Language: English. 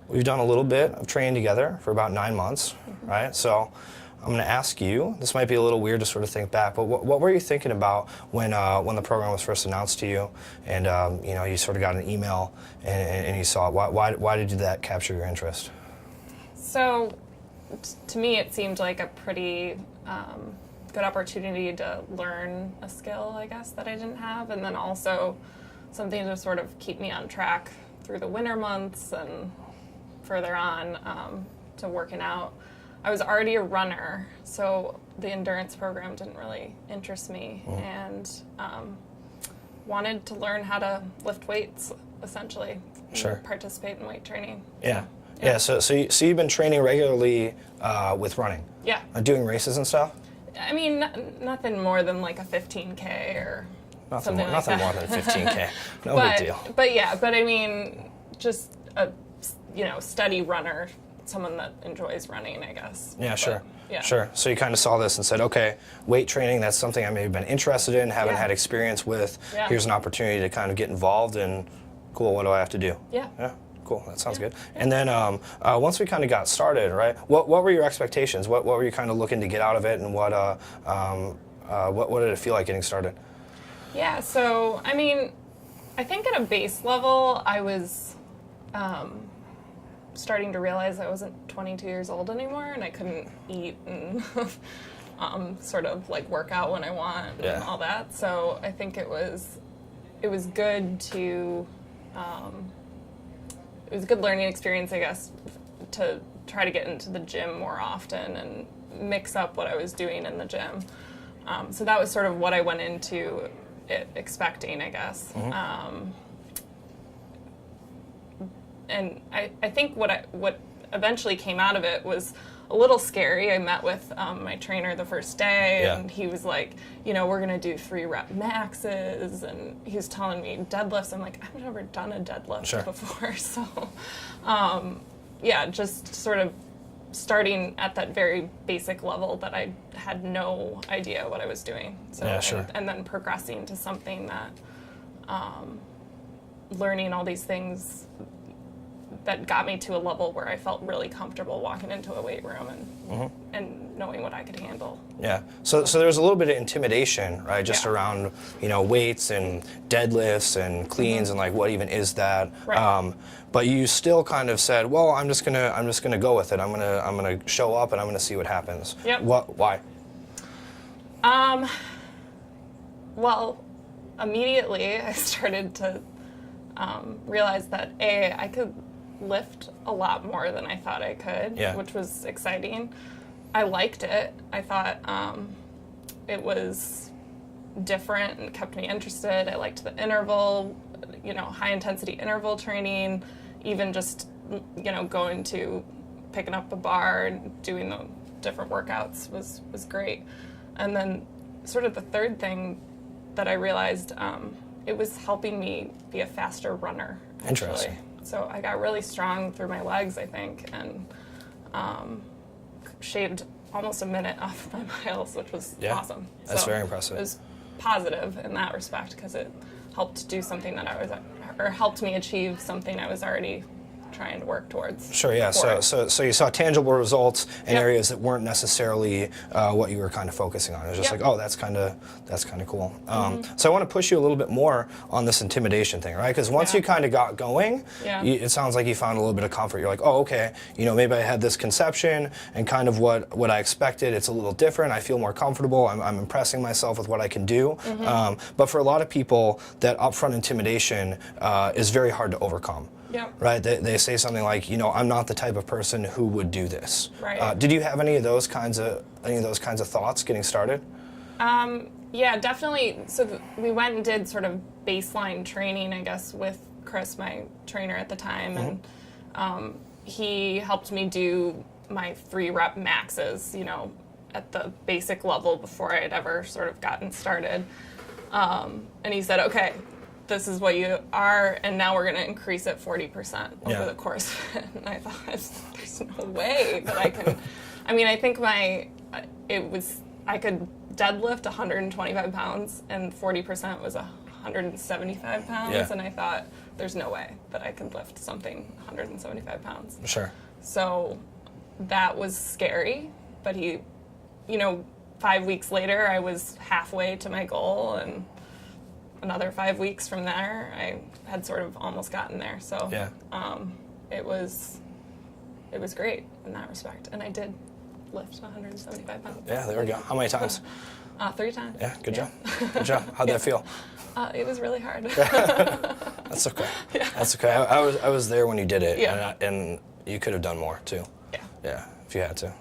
we've done a little bit of training together for about 9 months, right? So I'm going to ask you, this might be a little weird to sort of think back, but what were you thinking about when the program was first announced to you, and you sort of got an email and you saw it? Why did that capture your interest? So to me, it seemed like a pretty good opportunity to learn a skill, I guess, that I didn't have, and then also something to sort of keep me on track through the winter months and further on to working out. I was already a runner, so the endurance program didn't really interest me, and wanted to learn how to lift weights, essentially, Sure. participate in weight training. Yeah. So you've been training regularly with running? Yeah. Doing races and stuff? I mean, nothing more than like a 15K or something like nothing that. more than 15K. No but, big deal. But I mean, just a steady runner, someone that enjoys running, I guess. Yeah, sure. Yeah. Sure. So you kind of saw this and said, okay, weight training, that's something I may have been interested in, haven't had experience with. Yeah. Here's an opportunity to kind of get involved, and cool, what do I have to do? Yeah. Yeah. Cool, that sounds good. And then once we kind of got started, right, what were your expectations? What were you kind of looking to get out of it, and what did it feel like getting started? Yeah, so, I mean, I think at a base level, I was starting to realize I wasn't 22 years old anymore, and I couldn't eat and sort of like work out when I want and all that. So I think it was good to, it was a good learning experience, I guess, to try to get into the gym more often and mix up what I was doing in the gym. So that was sort of what I went into it expecting, I guess. And I think what eventually came out of it was a little scary. I met with my trainer the first day, and he was like, we're going to do 3-rep maxes, and he was telling me deadlifts. I'm like, I've never done a deadlift before. So, just sort of starting at that very basic level that I had no idea what I was doing. So, and then progressing to something that, learning all these things that got me to a level where I felt really comfortable walking into a weight room and knowing what I could handle. Yeah. So there's a little bit of intimidation, right? Just around, weights and deadlifts and cleans and like what even is that? Right. But you still kind of said, well, I'm just gonna go with it. I'm gonna show up and I'm gonna see what happens. Yep. Why? Well, immediately I started to realize that I could lift a lot more than I thought I could, which was exciting. I liked it. I thought it was different and kept me interested. I liked the interval, high intensity interval training, even just, going to picking up a bar and doing the different workouts was great. And then sort of the third thing that I realized, it was helping me be a faster runner. Actually. Interesting. So I got really strong through my legs, I think, and shaved almost a minute off my miles, which was awesome. That's very impressive. It was positive in that respect because it helped do something helped me achieve something I was already trying to work towards. Sure, yeah. So you saw tangible results in areas that weren't necessarily what you were kind of focusing on. It was just like, oh, that's kind of cool. So I want to push you a little bit more on this intimidation thing, right? Because once you kind of got going, it sounds like you found a little bit of comfort. You're like, oh, okay, maybe I had this conception and kind of what I expected. It's a little different. I feel more comfortable. I'm impressing myself with what I can do. But for a lot of people, that upfront intimidation is very hard to overcome. Yeah. Right. They say something like, I'm not the type of person who would do this. Right. Did you have any of those kinds of thoughts getting started? Yeah, definitely. So we went and did sort of baseline training, I guess, with Chris, my trainer at the time, and he helped me do my 3-rep maxes, at the basic level before I had ever sort of gotten started. And he said, okay, this is what you are, and now we're going to increase it 40% over the course of it. And I thought, there's no way that I can. I mean, I think I could deadlift 125 pounds, and 40% was 175 pounds, and I thought, there's no way that I could lift something 175 pounds. Sure. So that was scary, but 5 weeks later, I was halfway to my goal, and another 5 weeks from there, I had sort of almost gotten there. So yeah. It was great in that respect, and I did lift 175 pounds. Yeah, there we go. How many times? 3 times. Yeah, good job. Good job. How'd that feel? It was really hard. That's okay. Yeah. That's okay. I was there when you did it, Yeah. and you could have done more too. Yeah. Yeah, if you had to.